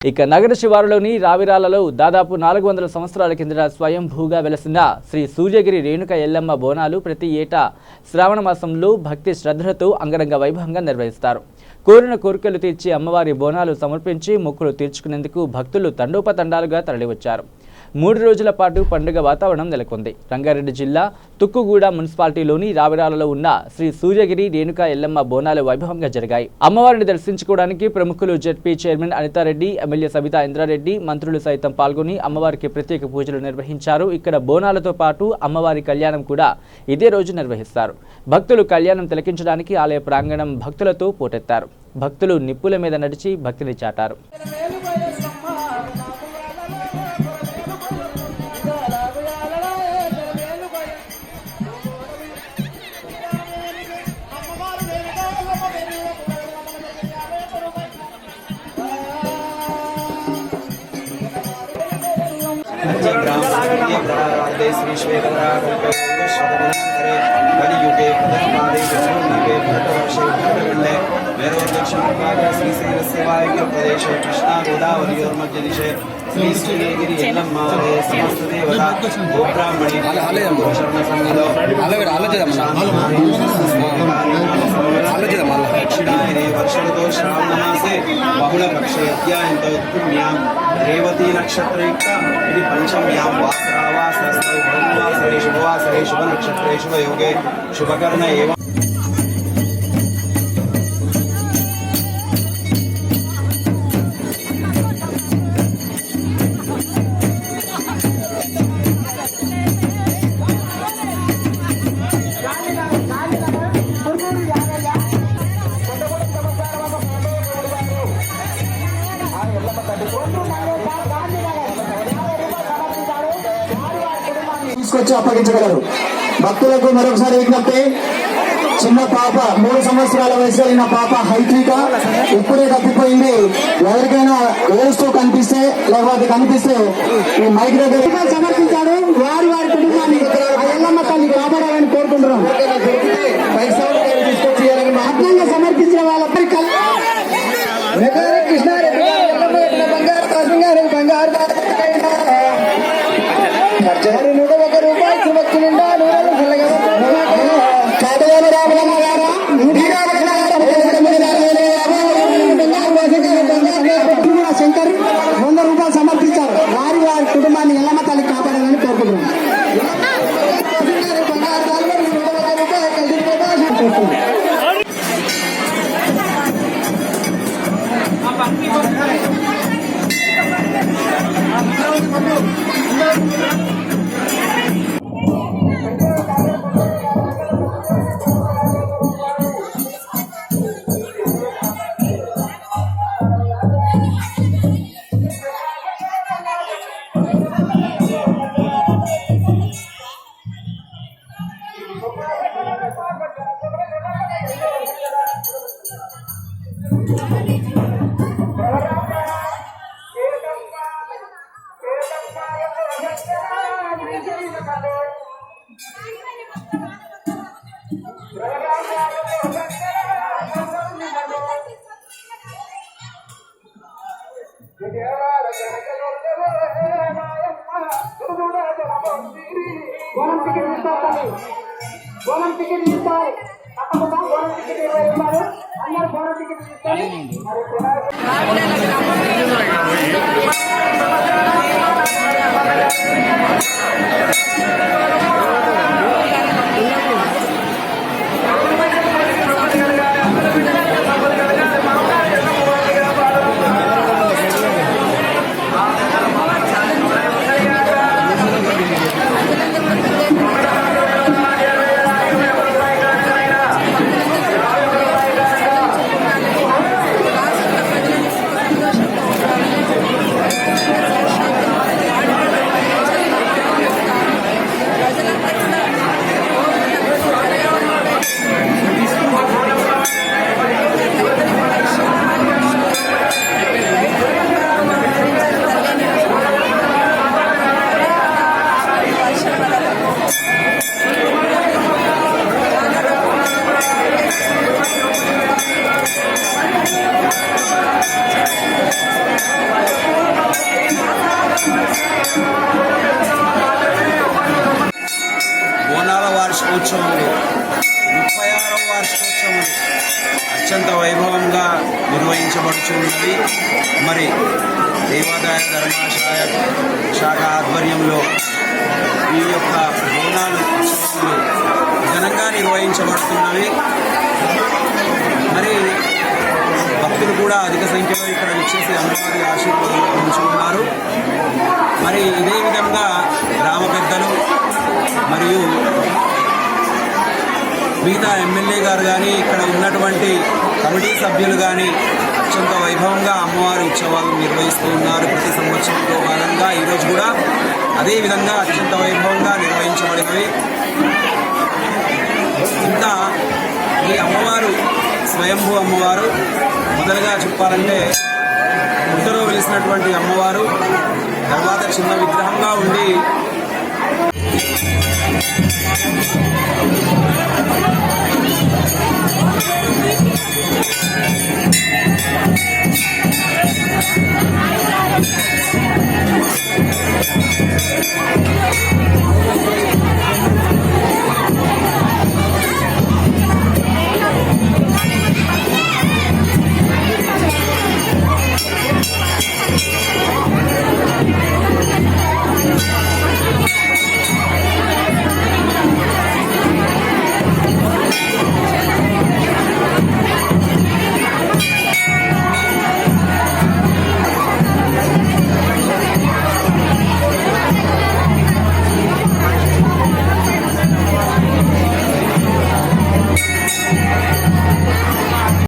ఇక నగర శివారులోని రావిరాలలో దాదాపు 400 సంవత్సరాల కిందట స్వయంభూగా వెలసిన శ్రీ సూర్యగిరి రేణుక ఎల్లమ్మ బోనాలు ప్రతి ఏటా శ్రావణ మాసంలో భక్తి శ్రద్ధలతో అంగరంగ వైభవంగా నిర్వహిస్తారు. కోరిన కోరికలు తీర్చి అమ్మవారి బోనాలు సమర్పించి మొక్కులు తీర్చుకునేందుకు భక్తులు తండోపతండాలుగా తరలివచ్చారు. 3 రోజుల పాటు పండుగ వాతావరణం నెలకొంది. రంగారెడ్డి జిల్లా తుక్కుగూడ మున్సిపాలిటీలోని రావిరాలలో ఉన్న శ్రీ సూర్యగిరి రేణుక ఎల్లమ్మ బోనాలు వైభవంగా జరిగాయి. అమ్మవారిని దర్శించుకోవడానికి ప్రముఖులు ZP chairman Anitha Reddy, MLA Sabitha Indra Reddy, మంత్రులు సైతం పాల్గొని అమ్మవారికి ప్రత్యేక పూజలు నిర్వహించారు. ఇక్కడ బోనాలతో పాటు అమ్మవారి కళ్యాణం కూడా ఇదే రోజు నిర్వహిస్తారు. భక్తులు కళ్యాణం తిలకించడానికి ఆలయ ప్రాంగణం భక్తులతో పోటెత్తారు. భక్తులు నిప్పుల మీద నడిచి భక్తిని చాటారు. श्री श्वेतराघवे कलियुगे प्रथमपादे दशमदीपे भरतवर्षे उत्तरखण्डे श्रीशैलस्यवायव्य प्रदेशे कृष्णा गोदावरीयोर्मध्यदिशे श्री सूर्यगिरि यल्लम्मालये समस्त देवता गोब्राह्मणी शरणसंगतो दक्षिणायने वर्षऋतो श्रावणमासे बहुलपक्षे पुण्यां रेवती नक्षत्रयुक्त इति पंचम्यां वासरावासरस्तौ बहुवासरे शुभवासरे शुभनक्षत्रे शुभयोगे शुभकर्ण एवं తీసుకొచ్చి అప్పగించగలరు. భక్తులకు మరొకసారి విజ్ఞప్తి, చిన్న పాప 3 సంవత్సరాల వయసు అయిన పాప హైట్రిక ఇప్పుడే తప్పిపోయింది. ఎవరికైనా ఏడుస్తూ కనిపిస్తే లేకపోతే కనిపిస్తే ఈ మైక్ దగ్గర సమర్పించాడు. వారి కుటుంబాన్ని ఎల్లమ్మ తల్లి కాపాడాలని కోరుకుంటున్నాం. తీసుకొచ్చి ఆత్మంగా సమర్పించిన వాళ్ళపై కృష్ణారెడ్డి బంగారు బంగారు శంకర్ 100 రూపాయలు సమర్పించారు. వారి కుటుంబాన్ని ఎల్లమ్మ తల్లి కాపాడాలని కోరుకుంటున్నాం. బోనం టికెట్ ఇస్తారు. తప్పకుండా బోనం టికెట్ ఇవ్వాలి. అందరూ బోనం టికెట్ ఇస్తారు. బ్రహ్మోత్సవాలు 36వ వార్షికోత్సవం అత్యంత వైభవంగా నిర్వహించబడుతున్నది. మరి దేవాదాయ ధర్మాశాయ శాఖ ఆధ్వర్యంలో ఈ యొక్క బోనాలు ఉత్సవాలు ఘనంగా నిర్వహించబడుతున్నవి. మరి భక్తులు కూడా అధిక సంఖ్యలో ఇక్కడ వచ్చేసి అమ్మవారి ఆశీర్వాదాలు పొందుతున్నారు. మరి ఇదే విధంగా గ్రామ పెద్దలు మరియు మిగతా ఎమ్మెల్యే గారు కానీ ఇక్కడ ఉన్నటువంటి కమిటీ సభ్యులు కానీ అత్యంత వైభవంగా అమ్మవారి ఉత్సవాలు నిర్వహిస్తూ ఉన్నారు. ప్రతి సంవత్సరంలో భాగంగా ఈరోజు కూడా అదే విధంగా అత్యంత వైభవంగా నిర్వహించబడినవి. ఇంకా ఈ అమ్మవారు స్వయంభూ అమ్మవారు మొదలుగా చెప్పాలంటే గుట్టలో వెలిసినటువంటి అమ్మవారు, తర్వాత చిన్న విగ్రహంగా ఉండి